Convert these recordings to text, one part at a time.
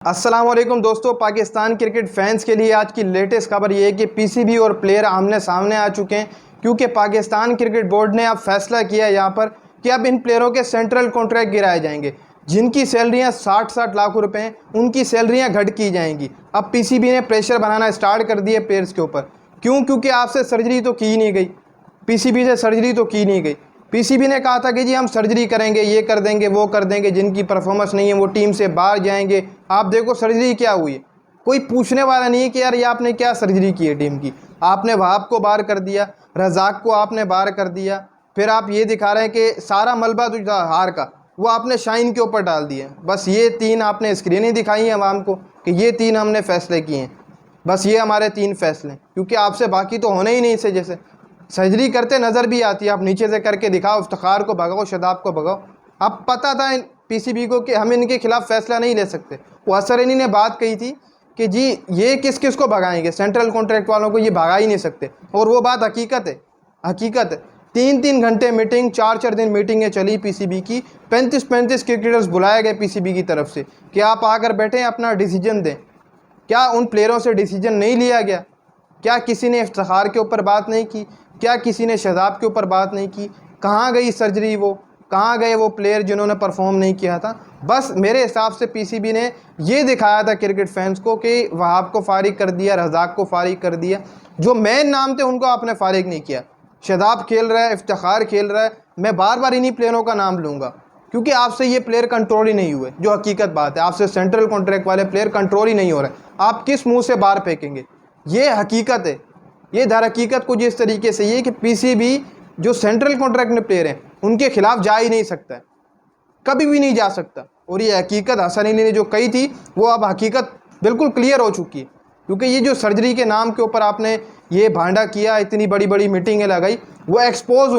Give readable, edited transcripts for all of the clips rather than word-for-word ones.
अस्सलाम वालेकुम दोस्तों, पाकिस्तान क्रिकेट फैंस के लिए आज की लेटेस्ट खबर ये है कि पीसीबी और प्लेयर आमने सामने आ चुके हैं। क्योंकि पाकिस्तान क्रिकेट बोर्ड ने अब फैसला किया है यहाँ पर कि अब इन प्लेयरों के सेंट्रल कॉन्ट्रैक्ट गिराए जाएंगे। जिनकी सैलरियाँ 60-60 लाख रुपए हैं उनकी सैलरियाँ घट की जाएंगी। अब पीसीबी ने प्रेशर बनाना स्टार्ट कर दिया प्लेयर्स के ऊपर। क्यों? क्योंकि आपसे सर्जरी तो की नहीं गई, पीसीबी से सर्जरी तो की नहीं गई। पीसीबी ने कहा था कि जी हम सर्जरी करेंगे, ये कर देंगे, वो कर देंगे, जिनकी परफॉर्मेंस नहीं है वो टीम से बाहर जाएंगे। आप देखो सर्जरी क्या हुई है, कोई पूछने वाला नहीं है कि यार ये आपने क्या सर्जरी की है टीम की। आपने वहाब को बाहर कर दिया, रजाक को आपने बाहर कर दिया, फिर आप ये दिखा रहे हैं कि सारा मलबा जो था हार का वो आपने शाइन के ऊपर डाल दिया। बस ये तीन आपने स्क्रीनें दिखाई हैं अवाम को कि ये तीन हमने फैसले किए हैं, बस ये हमारे तीन फैसले, क्योंकि आपसे बाकी तो होने ही नहीं से। जैसे सर्जरी करते नज़र भी आती है, आप नीचे से करके दिखाओ, इफ्तिखार को भगाओ, शदाब को भगाओ। अब पता था पीसीबी को कि हम इनके खिलाफ फैसला नहीं ले सकते। वो असरनी ने बात कही थी कि जी ये किस किस को भगाएंगे, सेंट्रल कॉन्ट्रैक्ट वालों को ये भगा ही नहीं सकते। और वो बात हकीकत है, हकीकत है। 3-3 घंटे मीटिंग, 4-4 दिन मीटिंगें चली पीसीबी की। 35-35 क्रिकेटर्स बुलाए गए पीसीबी की तरफ से कि आप आकर बैठें, अपना डिसीजन दें। क्या उन प्लेयरों से डिसीजन नहीं लिया गया? क्या किसी ने इफ्तिखार के ऊपर बात नहीं की? क्या किसी ने शदाब के ऊपर बात नहीं की? कहाँ गई सर्जरी? वो कहाँ गए वो प्लेयर जिन्होंने परफॉर्म नहीं किया था? बस मेरे हिसाब से पीसीबी ने ये दिखाया था क्रिकेट फैंस को कि वहाब को फारिग कर दिया, रजाक को फारिग कर दिया, जो मेन नाम थे उनको आपने फारिग नहीं किया। शदाब खेल रहा है, इफ्तिखार खेल रहा है, मैं बार बार इन्हीं प्लेयरों का नाम लूँगा क्योंकि आपसे ये प्लेयर कंट्रोल ही नहीं हुए। जो हकीकत बात है, आपसे सेंट्रल कॉन्ट्रैक्ट वाले प्लेयर कंट्रोल ही नहीं हो रहे। आप किस मुंह से बाहर फेंकेंगे? ये हकीकत है। ये दर हकीकत कुछ इस तरीके से ये कि पीसीबी जो सेंट्रल कॉन्ट्रैक्ट में प्लेयर हैं उनके खिलाफ जा ही नहीं सकता है, कभी भी नहीं जा सकता। और ये हकीकत हसन अली ने जो कही थी वो अब हकीकत बिल्कुल क्लियर हो चुकी है। क्योंकि ये जो सर्जरी के नाम के ऊपर आपने ये भांडा किया, इतनी बड़ी बड़ी मीटिंगें लगाई, वो एक्सपोज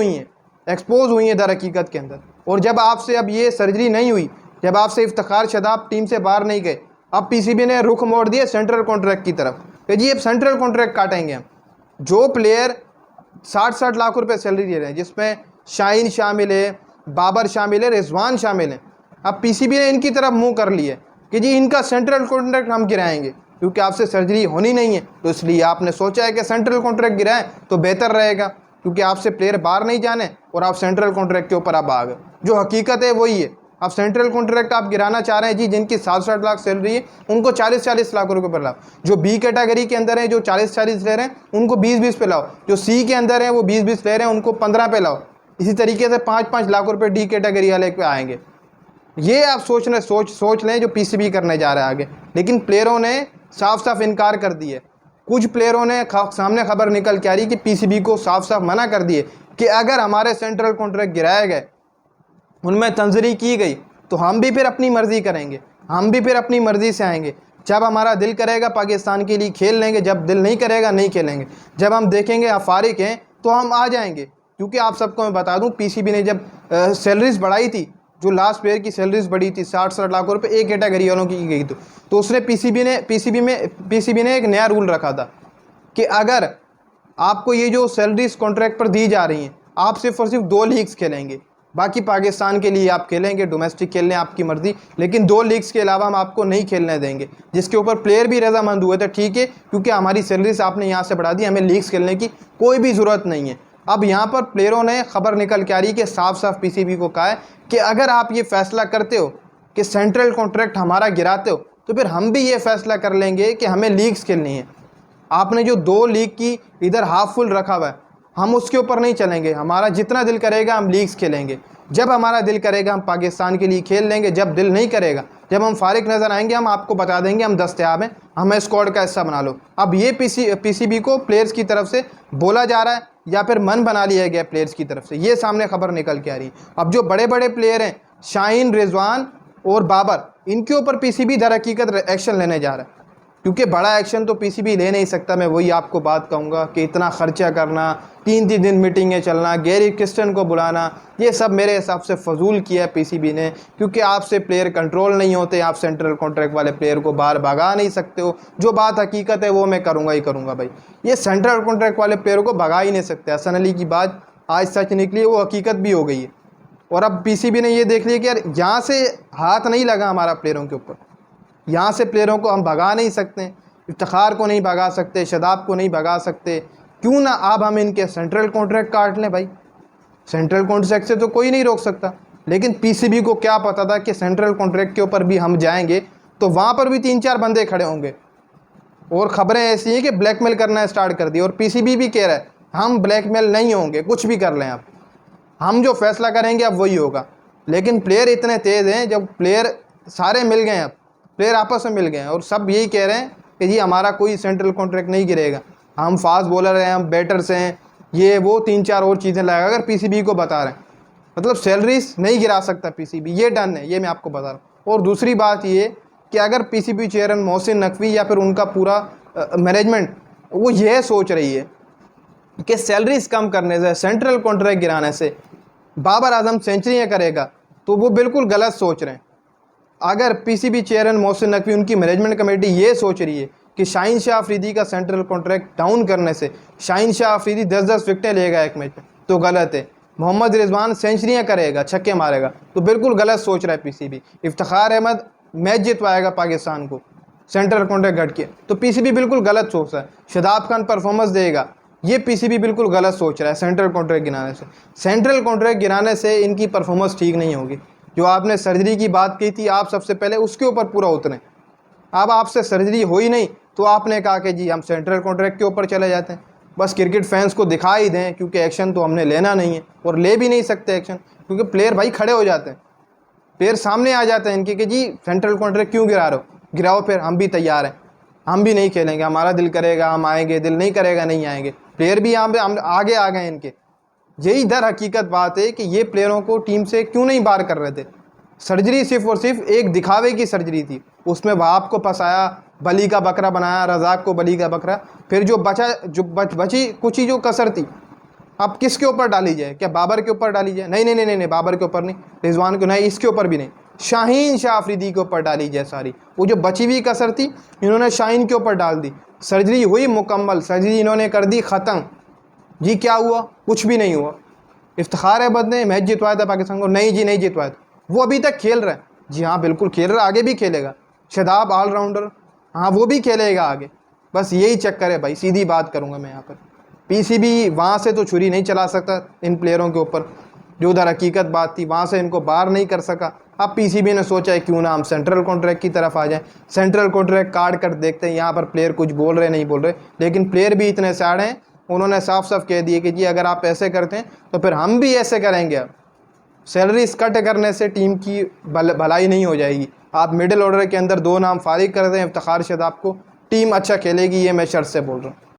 हुई हैं दर हकीकत के अंदर। और जब आपसे अब ये सर्जरी नहीं हुई, जब आपसे इफ्तिखार शदाब टीम से बाहर नहीं गए, अब पीसीबी ने रुख मोड़ दिया सेंट्रल कॉन्ट्रैक्ट की तरफ कि जी अब सेंट्रल कॉन्ट्रैक्ट काटेंगे हम। जो प्लेयर 60-60 लाख रुपए सैलरी दे रहे हैं, जिसमें शाहीन शामिल है, बाबर शामिल है, रिजवान शामिल हैं, अब पीसीबी ने इनकी तरफ मुंह कर लिया कि जी इनका सेंट्रल कॉन्ट्रैक्ट हम गिराएंगे। क्योंकि आपसे सर्जरी होनी नहीं है तो इसलिए आपने सोचा है कि सेंट्रल कॉन्ट्रैक्ट गिराएं तो बेहतर रहेगा, क्योंकि आपसे प्लेयर बाहर नहीं जाने और आप सेंट्रल कॉन्ट्रैक्ट के ऊपर आप आ गए। जो हकीकत है वही है, आप सेंट्रल कॉन्ट्रैक्ट आप गिराना चाह रहे हैं जी। जिनकी 60-60 लाख सैलरी है उनको 40-40 लाख रुपए पर लाओ। जो बी कैटेगरी के अंदर है जो 40-40 ले रहे हैं उनको 20-20 पे लाओ। जो सी के अंदर है वो 20-20 ले रहे हैं उनको 15 पे लाओ। इसी तरीके से 5-5 लाख रुपए डी कैटेगरी वाले पे आएंगे। ये आप सोच लें जो पीसीबी करने जा रहा है आगे। लेकिन प्लेयरों ने साफ साफ इनकार कर दिए। कुछ प्लेयरों ने सामने खबर निकल के आ रही कि पीसीबी को साफ साफ मना कर दिए कि अगर हमारे सेंट्रल कॉन्ट्रैक्ट गिराए गए, उनमें तंजरी की गई, तो हम भी फिर अपनी मर्ज़ी करेंगे, हम भी फिर अपनी मर्ज़ी से आएंगे। जब हमारा दिल करेगा पाकिस्तान के लिए खेल लेंगे, जब दिल नहीं करेगा नहीं खेलेंगे। जब हम देखेंगे आप फारिग हैं तो हम आ जाएंगे। क्योंकि आप सबको मैं बता दूं, पीसीबी ने जब सैलरीज बढ़ाई थी, जो लास्ट प्लेयर की सैलरीज बढ़ी थी 60-60 लाख रुपए एक कैटेगरी वालों की गई थी, तो उसने पीसीबी ने एक नया रूल रखा था कि अगर आपको ये जो सैलरीज कॉन्ट्रैक्ट पर दी जा रही हैं, आप सिर्फ और सिर्फ 2 लीग्स खेलेंगे, बाकी पाकिस्तान के लिए आप खेलेंगे, डोमेस्टिक खेलने आपकी मर्ज़ी, लेकिन 2 लीग्स के अलावा हम आपको नहीं खेलने देंगे। जिसके ऊपर प्लेयर भी रजामंद हुए थे, ठीक है क्योंकि हमारी सैलरीज आपने यहाँ से बढ़ा दी, हमें लीग्स खेलने की कोई भी ज़रूरत नहीं है। अब यहाँ पर प्लेयरों ने खबर निकल के आ रही कि साफ साफ पीसीबी को कहा है कि अगर आप ये फैसला करते हो कि सेंट्रल कॉन्ट्रैक्ट हमारा गिराते हो, तो फिर हम भी ये फैसला कर लेंगे कि हमें लीग्स खेलनी है। आपने जो 2 लीग की इधर हाफ फुल रखा हुआ है, हम उसके ऊपर नहीं चलेंगे। हमारा जितना दिल करेगा हम लीग्स खेलेंगे, जब हमारा दिल करेगा हम पाकिस्तान के लिए खेल लेंगे, जब दिल नहीं करेगा, जब हम फारिग नज़र आएंगे हम आपको बता देंगे हम दस्तयाब हैं, हमें स्क्वाड का हिस्सा बना लो। अब ये पीसीबी को प्लेयर्स की तरफ से बोला जा रहा है या फिर मन बना लिया गया प्लेयर्स की तरफ से, ये सामने खबर निकल के आ रही है। अब जो बड़े बड़े प्लेयर हैं शाहीन, रिजवान और बाबर, इनके ऊपर पीसीबी दर हकीकत एक्शन लेने जा रहा है। क्योंकि बड़ा एक्शन तो पीसीबी ले नहीं सकता। मैं वही आपको बात कहूँगा कि इतना ख़र्चा करना, 3-3 दिन मीटिंगें चलना, गैरी क्रिस्टन को बुलाना, ये सब मेरे हिसाब से फजूल किया है पीसीबी ने। क्योंकि आपसे प्लेयर कंट्रोल नहीं होते, आप सेंट्रल कॉन्ट्रैक्ट वाले प्लेयर को बाहर भगा नहीं सकते हो। जो बात हकीकत है वो मैं करूँगा ही करूँगा भाई। ये सेंट्रल कॉन्ट्रैक्ट वाले प्लेयर को भगा ही नहीं सकते। हसन अली की बात आज सच निकली, वो हकीकत भी हो गई है। और अब पीसीबी ने ये देख लिया कि यार यहाँ से हाथ नहीं लगा हमारा प्लेयरों के ऊपर, यहाँ से प्लेयरों को हम भगा नहीं सकते, इफ्तिखार को नहीं भगा सकते, शादाब को नहीं भगा सकते, क्यों ना अब हम इनके सेंट्रल कॉन्ट्रैक्ट काट लें भाई। सेंट्रल कॉन्ट्रैक्ट से तो कोई नहीं रोक सकता, लेकिन पीसीबी को क्या पता था कि सेंट्रल कॉन्ट्रैक्ट के ऊपर भी हम जाएंगे तो वहाँ पर भी 3-4 बंदे खड़े होंगे। और ख़बरें ऐसी हैं कि ब्लैकमेल करना स्टार्ट कर दी, और पीसीबी भी कह रहा है हम ब्लैकमेल नहीं होंगे, कुछ भी कर लें आप, हम जो फैसला करेंगे अब वही होगा। लेकिन प्लेयर इतने तेज़ हैं, जब प्लेयर सारे मिल गए, अब प्लेयर आपस में मिल गए हैं और सब यही कह रहे हैं कि जी हमारा कोई सेंट्रल कॉन्ट्रैक्ट नहीं गिरेगा, हम फास्ट बॉलर हैं, हम बैटर्स हैं, ये वो 3-4 और चीज़ें लगाकर अगर पीसीबी को बता रहे हैं। मतलब सैलरीज नहीं गिरा सकता पीसीबी, ये डन है, ये मैं आपको बता रहा हूँ। और दूसरी बात ये कि अगर पीसीबी चेयरमैन मोहसिन नकवी या फिर उनका पूरा मैनेजमेंट वो यह सोच रही है कि सैलरीज कम करने से, सेंट्रल कॉन्ट्रैक्ट गिराने से बाबर आजम सेंचुरियाँ करेगा, तो वो बिल्कुल गलत सोच रहे हैं। अगर पीसीबी चेयरमैन मोहसिन नकवी, उनकी मैनेजमेंट कमेटी ये सोच रही है कि शाहीन शाह अफरीदी का सेंट्रल कॉन्ट्रैक्ट डाउन करने से शाहीन शाह अफरीदी 10-10 विकेटें लेगा एक मैच में, तो गलत है। मोहम्मद रिजवान सेंचुरियाँ करेगा, छक्के मारेगा, तो बिल्कुल गलत सोच रहा है पीसीबी। इफ्तिखार अहमद मैच जितवाएगा पाकिस्तान को सेंट्रल कॉन्ट्रैक्ट घट के, तो पीसीबी बिल्कुल गलत सोच रहा है। शादाब खान परफॉर्मेंस देगा, ये पीसीबी बिल्कुल गलत सोच रहा है सेंट्रल कॉन्ट्रैक्ट गिराने से। सेंट्रल कॉन्ट्रैक्ट गिराने से इनकी परफॉर्मेंस ठीक नहीं होगी। जो आपने सर्जरी की बात की थी, आप सबसे पहले उसके ऊपर पूरा उतरें। अब आपसे सर्जरी हो ही नहीं तो आपने कहा कि जी हम सेंट्रल कॉन्ट्रैक्ट के ऊपर चले जाते हैं। बस क्रिकेट फैंस को दिखा ही दें, क्योंकि एक्शन तो हमने लेना नहीं है और ले भी नहीं सकते एक्शन, क्योंकि प्लेयर भाई खड़े हो जाते हैं, प्लेयर सामने आ जाते हैं इनके कि जी सेंट्रल कॉन्ट्रैक्ट क्यों गिरा रहे हो, गिराओ, फिर हम भी तैयार हैं, हम भी नहीं खेलेंगे, हमारा दिल करेगा हम आएंगे, दिल नहीं करेगा नहीं आएंगे। प्लेयर भी यहाँ पे हम आगे आ गए इनके। यही दर हकीकत बात है कि ये प्लेयरों को टीम से क्यों नहीं बाहर कर रहे थे। सर्जरी सिर्फ और सिर्फ एक दिखावे की सर्जरी थी, उसमें वहाब को फंसाया, बली का बकरा बनाया, रज़ाक को बली का बकरा, फिर जो बची कुछ ही जो कसर थी अब किसके ऊपर डाली जाए, क्या बाबर के ऊपर डाली जाए? नहीं नहीं नहीं नहीं, बाबर के ऊपर नहीं, रिजवान को नहीं, इसके ऊपर भी नहीं, शाहीन शाह अफरीदी के ऊपर डाली जाए सारी। वो जो बची हुई कसर थी इन्होंने शाहीन के ऊपर डाल दी। सर्जरी हुई मुकम्मल, सर्जरी इन्होंने कर दी ख़त्म। जी क्या हुआ? कुछ भी नहीं हुआ। इफ्तिखार अहमद ने मैच जितवाया था पाकिस्तान को, नहीं जी नहीं जितवाया था, वो अभी तक खेल रहा है। जी हाँ बिल्कुल खेल रहा है, आगे भी खेलेगा। शादाब ऑलराउंडर, हाँ वो भी खेलेगा आगे। बस यही चक्कर है भाई, सीधी बात करूँगा मैं यहाँ पर। पीसीबी वहाँ से तो छुरी नहीं चला सकता इन प्लेयरों के ऊपर, जो उधर हकीकत बात थी वहाँ से इनको बाहर नहीं कर सका। अब पीसीबी ने सोचा है क्यों ना हम सेंट्रल कॉन्ट्रैक्ट की तरफ आ जाएं, सेंट्रल कॉन्ट्रैक्ट काट कर देखते हैं यहाँ पर प्लेयर कुछ बोल रहे नहीं बोल रहे। लेकिन प्लेयर भी इतने सैड हैं, उन्होंने साफ साफ कह दिए कि जी अगर आप ऐसे करते हैं तो फिर हम भी ऐसे करेंगे। अब सैलरीज कट करने से टीम की भलाई नहीं हो जाएगी। आप मिडिल ऑर्डर के अंदर 2 नाम फारिग कर दें, इफ्तिखार शादाब को, टीम अच्छा खेलेगी, ये मैं शर्त से बोल रहा हूँ।